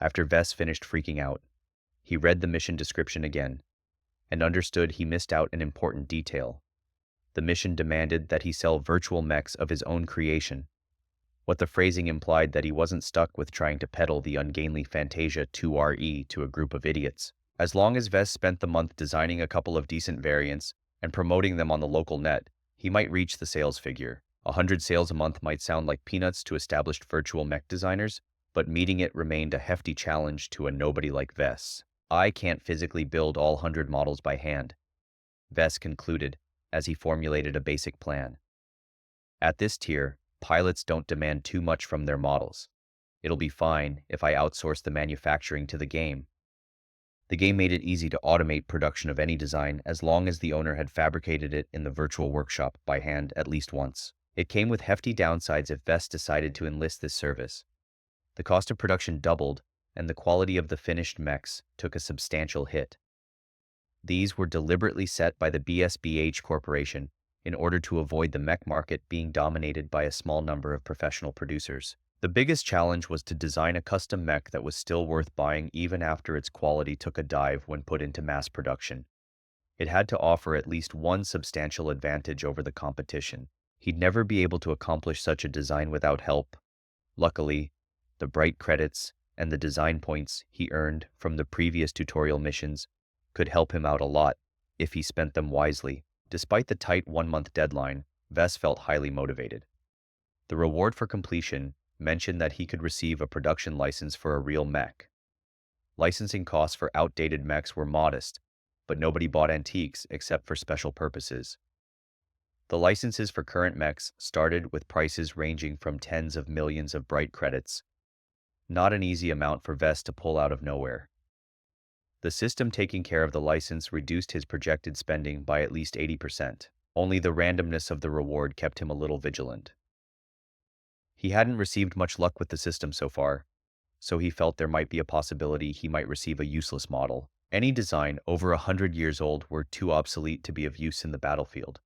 After Vess finished freaking out, he read the mission description again and understood he missed out an important detail. The mission demanded that he sell virtual mechs of his own creation. What the phrasing implied that he wasn't stuck with trying to peddle the ungainly Fantasia 2RE to a group of idiots. As long as Vess spent the month designing a couple of decent variants and promoting them on the local net, he might reach the sales figure. 100 sales a month might sound like peanuts to established virtual mech designers, but meeting it remained a hefty challenge to a nobody like Vess. I can't physically build all 100 models by hand, Vess concluded as he formulated a basic plan. At this tier, pilots don't demand too much from their models. It'll be fine if I outsource the manufacturing to the game. The game made it easy to automate production of any design as long as the owner had fabricated it in the virtual workshop by hand at least once. It came with hefty downsides if Vess decided to enlist this service. The cost of production doubled, and the quality of the finished mechs took a substantial hit. These were deliberately set by the BSBH Corporation in order to avoid the mech market being dominated by a small number of professional producers. The biggest challenge was to design a custom mech that was still worth buying even after its quality took a dive when put into mass production. It had to offer at least one substantial advantage over the competition. He'd never be able to accomplish such a design without help. Luckily, the bright credits and the design points he earned from the previous tutorial missions could help him out a lot if he spent them wisely. Despite the tight 1-month deadline, Vess felt highly motivated. The reward for completion mentioned that he could receive a production license for a real mech. Licensing costs for outdated mechs were modest, but nobody bought antiques except for special purposes. The licenses for current mechs started with prices ranging from tens of millions of bright credits. Not an easy amount for Vess to pull out of nowhere. The system taking care of the license reduced his projected spending by at least 80%. Only the randomness of the reward kept him a little vigilant. He hadn't received much luck with the system so far, so he felt there might be a possibility he might receive a useless model. Any design over 100 years old were too obsolete to be of use in the battlefield.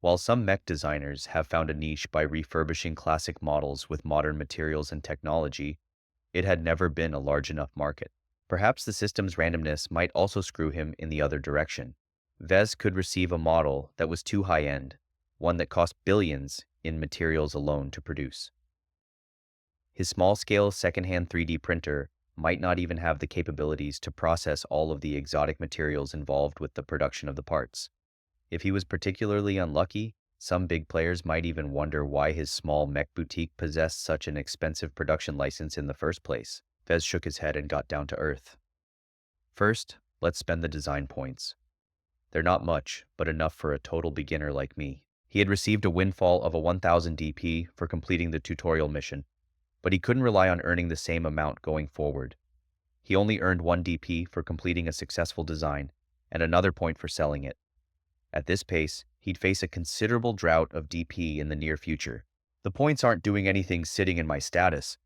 While some mech designers have found a niche by refurbishing classic models with modern materials and technology, it had never been a large enough market. Perhaps the system's randomness might also screw him in the other direction. Vess could receive a model that was too high-end, one that cost billions in materials alone to produce. His small-scale second-hand 3D printer might not even have the capabilities to process all of the exotic materials involved with the production of the parts. If he was particularly unlucky, some big players might even wonder why his small mech boutique possessed such an expensive production license in the first place. Vess shook his head and got down to earth. First, let's spend the design points. They're not much, but enough for a total beginner like me. He had received a windfall of a 1000 DP for completing the tutorial mission, but he couldn't rely on earning the same amount going forward. He only earned 1 DP for completing a successful design, and another point for selling it. At this pace, he'd face a considerable drought of DP in the near future. The points aren't doing anything sitting in my status.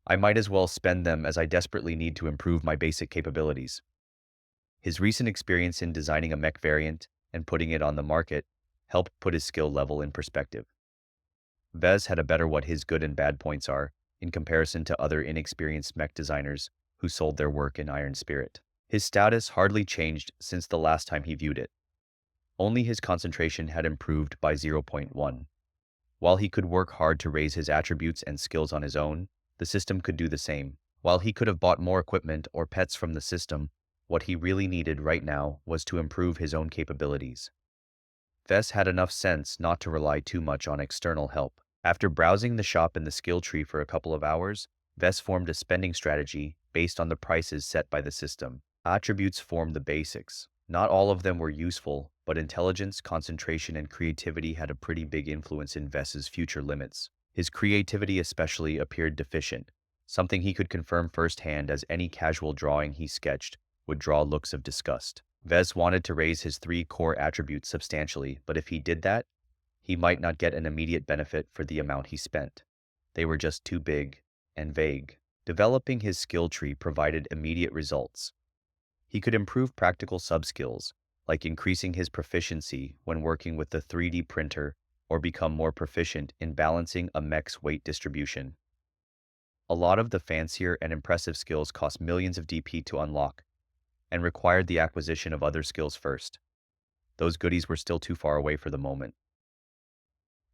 I might as well spend them as I desperately need to improve my basic capabilities. His recent experience in designing a mech variant and putting it on the market helped put his skill level in perspective. Vess had a better what his good and bad points are in comparison to other inexperienced mech designers who sold their work in iron spirit. His status hardly changed since the last time he viewed it. Only his concentration had improved by 0.1. While he could work hard to raise his attributes and skills on his own, the system could do the same. While he could have bought more equipment or pets from the system, what he really needed right now was to improve his own capabilities. Vess had enough sense not to rely too much on external help. After browsing the shop and the skill tree for a couple of hours, Vess formed a spending strategy based on the prices set by the system. Attributes formed the basics. Not all of them were useful, but intelligence, concentration, and creativity had a pretty big influence in Vess's future limits. His creativity especially appeared deficient, something he could confirm firsthand as any casual drawing he sketched would draw looks of disgust. Vess wanted to raise his 3 core attributes substantially, but if he did that, he might not get an immediate benefit for the amount he spent. They were just too big and vague. Developing his skill tree provided immediate results. He could improve practical subskills, like increasing his proficiency when working with the 3D printer or become more proficient in balancing a mech's weight distribution. A lot of the fancier and impressive skills cost millions of DP to unlock, and required the acquisition of other skills first. Those goodies were still too far away for the moment.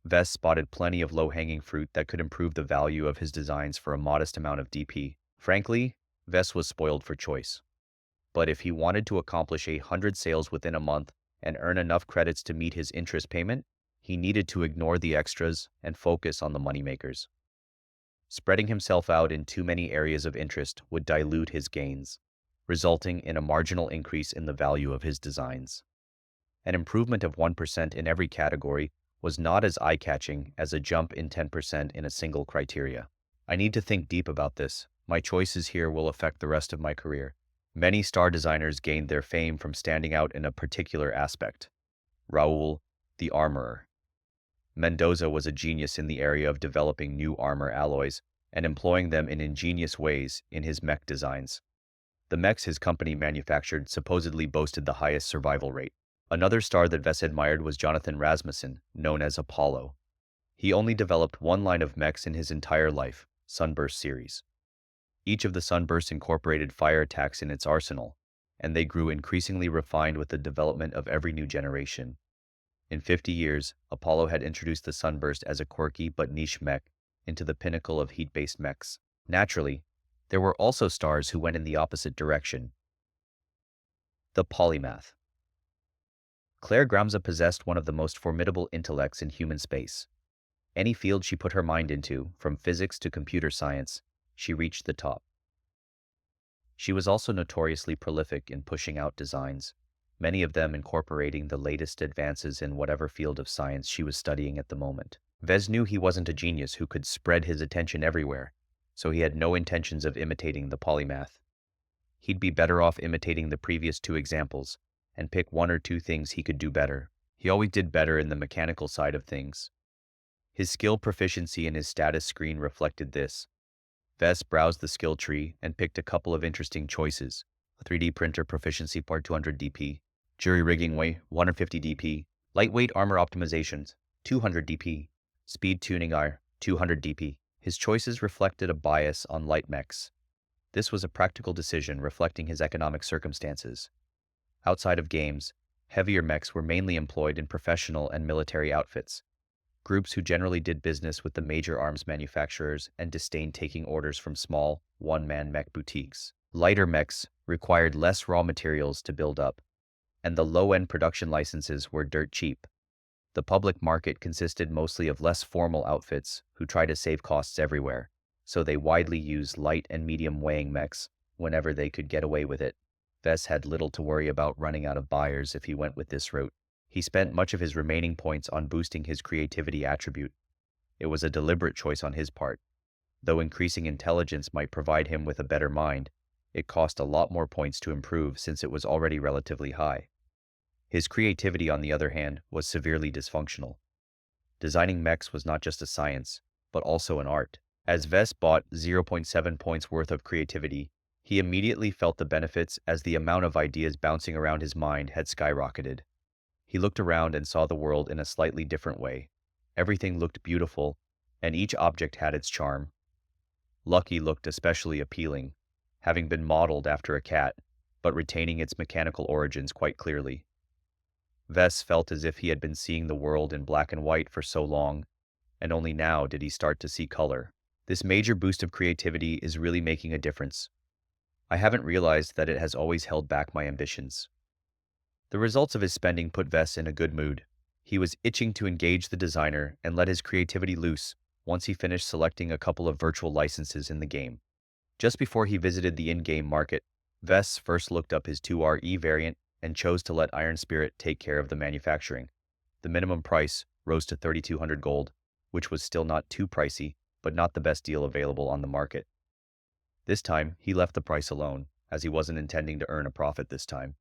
Vest spotted plenty of low-hanging fruit that could improve the value of his designs for a modest amount of DP. Frankly, Vest was spoiled for choice. But if he wanted to accomplish 100 sales within a month and earn enough credits to meet his interest payment, he needed to ignore the extras and focus on the moneymakers. Spreading himself out in too many areas of interest would dilute his gains, resulting in a marginal increase in the value of his designs. An improvement of 1% in every category was not as eye-catching as a jump in 10% in a single criteria. I need to think deep about this. My choices here will affect the rest of my career. Many star designers gained their fame from standing out in a particular aspect. Raul, the armorer. Mendoza was a genius in the area of developing new armor alloys and employing them in ingenious ways in his mech designs. The mechs his company manufactured supposedly boasted the highest survival rate. Another star that Vess admired was Jonathan Rasmussen, known as Apollo. He only developed one line of mechs in his entire life, Sunburst series. Each of the Sunbursts incorporated fire attacks in its arsenal, and they grew increasingly refined with the development of every new generation. In 50 years, Apollo had introduced the Sunburst as a quirky but niche mech into the pinnacle of heat-based mechs. Naturally, there were also stars who went in the opposite direction. The Polymath. Claire Gramza possessed one of the most formidable intellects in human space. Any field she put her mind into, from physics to computer science, she reached the top. She was also notoriously prolific in pushing out designs, many of them incorporating the latest advances in whatever field of science she was studying at the moment. Vez knew he wasn't a genius who could spread his attention everywhere, so he had no intentions of imitating the polymath. He'd be better off imitating the previous two examples, and pick one or two things he could do better. He always did better in the mechanical side of things. His skill proficiency in his status screen reflected this. Vess browsed the skill tree and picked a couple of interesting choices. A 3D printer proficiency part 200 DP, jury rigging way 150 DP, lightweight armor optimizations 200 DP, speed tuning IR 200 DP. His choices reflected a bias on light mechs. This was a practical decision reflecting his economic circumstances. Outside of games, heavier mechs were mainly employed in professional and military outfits, groups who generally did business with the major arms manufacturers and disdained taking orders from small, one-man mech boutiques. Lighter mechs required less raw materials to build up, and the low-end production licenses were dirt cheap. The public market consisted mostly of less formal outfits who try to save costs everywhere, so they widely used light and medium weighing mechs whenever they could get away with it. Vess had little to worry about running out of buyers if he went with this route. He spent much of his remaining points on boosting his creativity attribute. It was a deliberate choice on his part. Though increasing intelligence might provide him with a better mind, it cost a lot more points to improve since it was already relatively high. His creativity, on the other hand, was severely dysfunctional. Designing mechs was not just a science, but also an art. As Vess bought 0.7 points worth of creativity, he immediately felt the benefits as the amount of ideas bouncing around his mind had skyrocketed. He looked around and saw the world in a slightly different way. Everything looked beautiful, and each object had its charm. Lucky looked especially appealing, having been modeled after a cat, but retaining its mechanical origins quite clearly. Vess felt as if he had been seeing the world in black and white for so long, and only now did he start to see color. This major boost of creativity is really making a difference. I haven't realized that it has always held back my ambitions. The results of his spending put Vess in a good mood. He was itching to engage the designer and let his creativity loose once he finished selecting a couple of virtual licenses in the game. Just before he visited the in-game market, Vess first looked up his 2RE variant and chose to let Iron Spirit take care of the manufacturing. The minimum price rose to 3,200 gold, which was still not too pricey, but not the best deal available on the market. This time, he left the price alone, as he wasn't intending to earn a profit this time.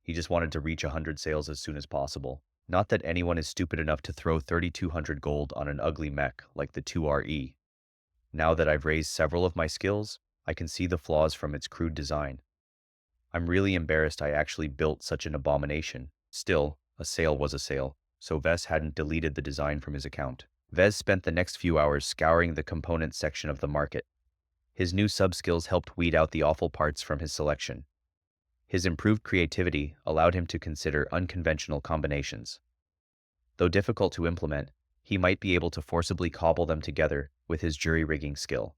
He just wanted to reach 100 sales as soon as possible. Not that anyone is stupid enough to throw 3,200 gold on an ugly mech like the 2RE. Now that I've raised several of my skills, I can see the flaws from its crude design. I'm really embarrassed I actually built such an abomination. Still, a sale was a sale, so Vess hadn't deleted the design from his account. Vess spent the next few hours scouring the components section of the market. His new sub-skills helped weed out the awful parts from his selection. His improved creativity allowed him to consider unconventional combinations. Though difficult to implement, he might be able to forcibly cobble them together with his jury-rigging skill.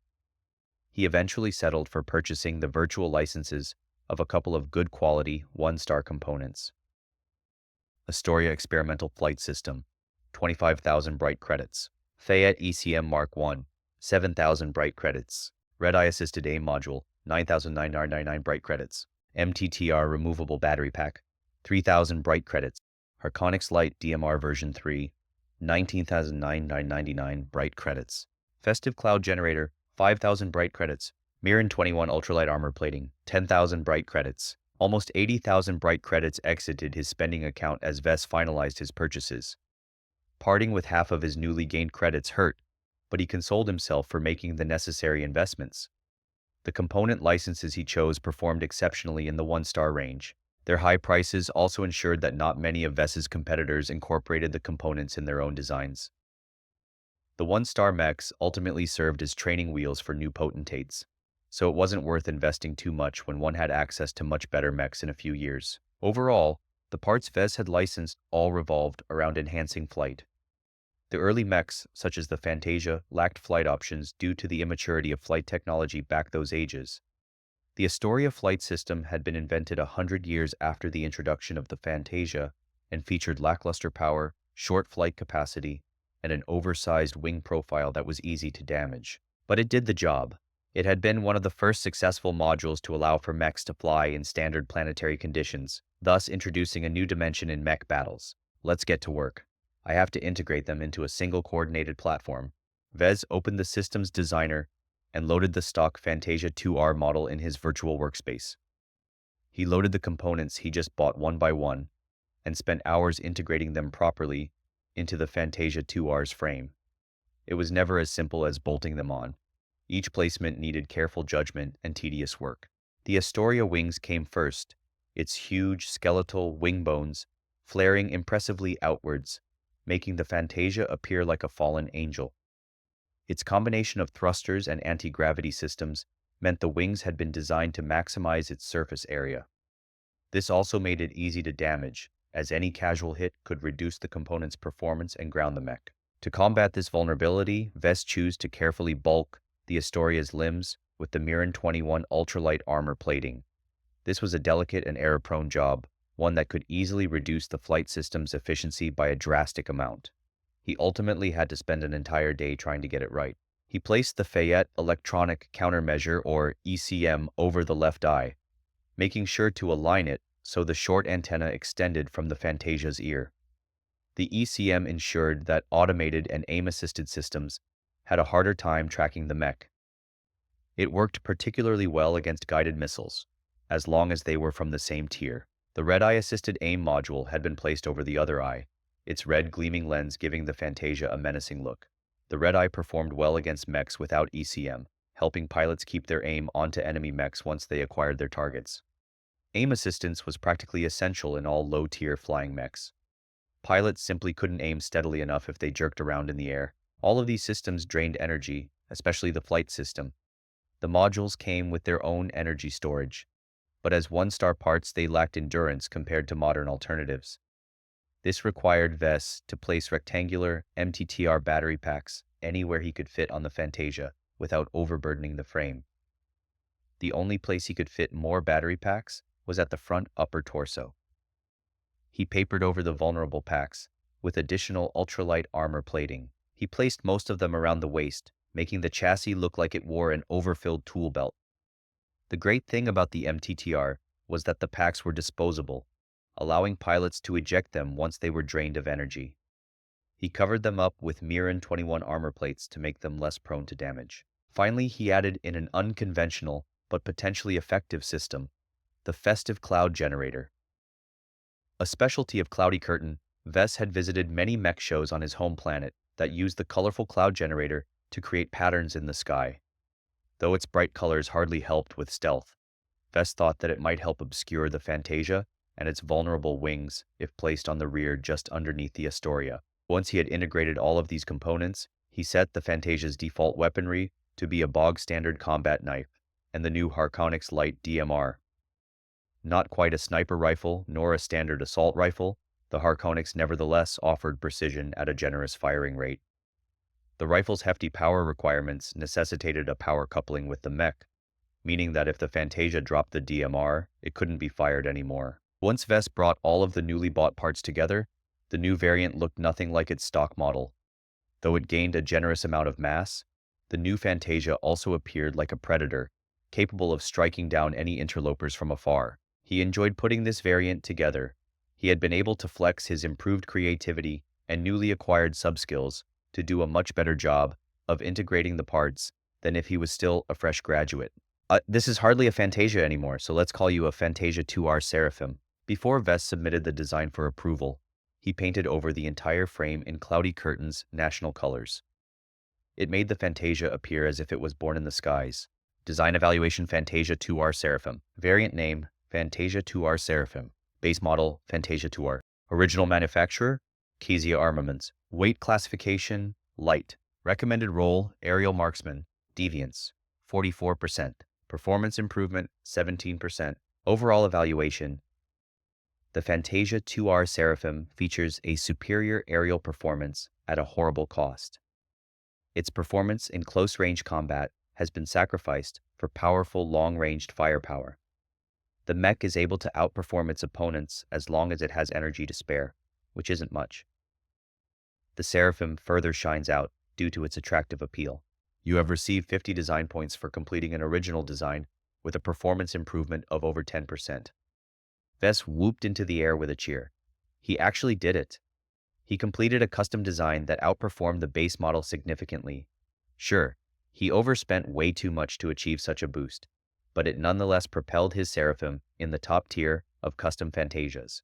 He eventually settled for purchasing the virtual licenses of a couple of good quality one-star components. Astoria Experimental Flight System, 25,000 bright credits. Fayette ECM Mark I, 7,000 bright credits. Red-Eye Assisted AIM Module, 9,999 bright credits. MTTR Removable Battery Pack, 3,000 bright credits. Harconix Lite DMR version 3, 19,999 bright credits. Festive Cloud Generator, 5,000 bright credits. Mirren 21 Ultralight Armor Plating, 10,000 bright credits. Almost 80,000 bright credits exited his spending account as Vess finalized his purchases. Parting with half of his newly gained credits hurt, but he consoled himself for making the necessary investments. The component licenses he chose performed exceptionally in the one-star range. Their high prices also ensured that not many of Vess's competitors incorporated the components in their own designs. The one-star mechs ultimately served as training wheels for new potentates, so it wasn't worth investing too much when one had access to much better mechs in a few years. Overall, the parts Vess had licensed all revolved around enhancing flight. The early mechs, such as the Fantasia, lacked flight options due to the immaturity of flight technology back those ages. The Astoria flight system had been invented 100 years after the introduction of the Fantasia and featured lackluster power, short flight capacity, and an oversized wing profile that was easy to damage. But it did the job. It had been one of the first successful modules to allow for mechs to fly in standard planetary conditions, thus introducing a new dimension in mech battles. Let's get to work. I have to integrate them into a single coordinated platform. Vez opened the system's designer and loaded the stock Fantasia 2R model in his virtual workspace. He loaded the components he just bought one by one and spent hours integrating them properly into the Fantasia 2R's frame. It was never as simple as bolting them on. Each placement needed careful judgment and tedious work. The Astoria wings came first, its huge skeletal wing bones flaring impressively outwards, making the Fantasia appear like a fallen angel. Its combination of thrusters and anti-gravity systems meant the wings had been designed to maximize its surface area. This also made it easy to damage, as any casual hit could reduce the component's performance and ground the mech. To combat this vulnerability, Vess chose to carefully bulk the Astoria's limbs with the Mirren 21 ultralight armor plating. This was a delicate and error-prone job, one that could easily reduce the flight system's efficiency by a drastic amount. He ultimately had to spend an entire day trying to get it right. He placed the Fayette Electronic Countermeasure, or ECM, over the left eye, making sure to align it so the short antenna extended from the Fantasia's ear. The ECM ensured that automated and aim-assisted systems had a harder time tracking the mech. It worked particularly well against guided missiles, as long as they were from the same tier. The red-eye assisted aim module had been placed over the other eye, its red gleaming lens giving the Fantasia a menacing look. The red-eye performed well against mechs without ECM, helping pilots keep their aim onto enemy mechs once they acquired their targets. Aim assistance was practically essential in all low-tier flying mechs. Pilots simply couldn't aim steadily enough if they jerked around in the air. All of these systems drained energy, especially the flight system. The modules came with their own energy storage, but as one-star parts they lacked endurance compared to modern alternatives. This required Vess to place rectangular MTTR battery packs anywhere he could fit on the Fantasia without overburdening the frame. The only place he could fit more battery packs was at the front upper torso. He papered over the vulnerable packs with additional ultralight armor plating. He placed most of them around the waist, making the chassis look like it wore an overfilled tool belt. The great thing about the MTTR was that the packs were disposable, allowing pilots to eject them once they were drained of energy. He covered them up with Mirren 21 armor plates to make them less prone to damage. Finally, he added in an unconventional but potentially effective system, the Festive Cloud Generator. A specialty of Cloudy Curtain, Vess had visited many mech shows on his home planet that used the colorful cloud generator to create patterns in the sky. Though its bright colors hardly helped with stealth, Vess thought that it might help obscure the Fantasia and its vulnerable wings if placed on the rear just underneath the Astoria. Once he had integrated all of these components, he set the Fantasia's default weaponry to be a bog-standard combat knife, and the new Harkonix Light DMR. Not quite a sniper rifle nor a standard assault rifle, the Harkonix nevertheless offered precision at a generous firing rate. The rifle's hefty power requirements necessitated a power coupling with the Mech, meaning that if the Fantasia dropped the DMR, it couldn't be fired anymore. Once Vest brought all of the newly bought parts together, the new variant looked nothing like its stock model. Though it gained a generous amount of mass, the new Fantasia also appeared like a predator, capable of striking down any interlopers from afar. He enjoyed putting this variant together. He had been able to flex his improved creativity and newly acquired subskills to do a much better job of integrating the parts than if he was still a fresh graduate. This is hardly a Fantasia anymore, so let's call you a Fantasia 2R Seraphim. Before Vest submitted the design for approval, he painted over the entire frame in Cloudy Curtain's national colors. It made the Fantasia appear as if it was born in the skies. Design evaluation Fantasia 2R Seraphim. Variant name Fantasia 2R Seraphim. Base model Fantasia 2R. Original manufacturer Kezia Armaments. Weight classification light. Recommended role aerial marksman. Deviance 44%. Performance improvement 17%. Overall evaluation. The Fantasia 2R Seraphim features a superior aerial performance at a horrible cost. Its performance in close-range combat has been sacrificed for powerful long-ranged firepower. The Mech is able to outperform its opponents as long as it has energy to spare, which isn't much. The Seraphim further shines out due to its attractive appeal. You have received 50 design points for completing an original design with a performance improvement of over 10%. Vest whooped into the air with a cheer. He actually did it. He completed a custom design that outperformed the base model significantly. Sure, he overspent way too much to achieve such a boost, but it nonetheless propelled his Seraphim in the top tier of custom Fantasias.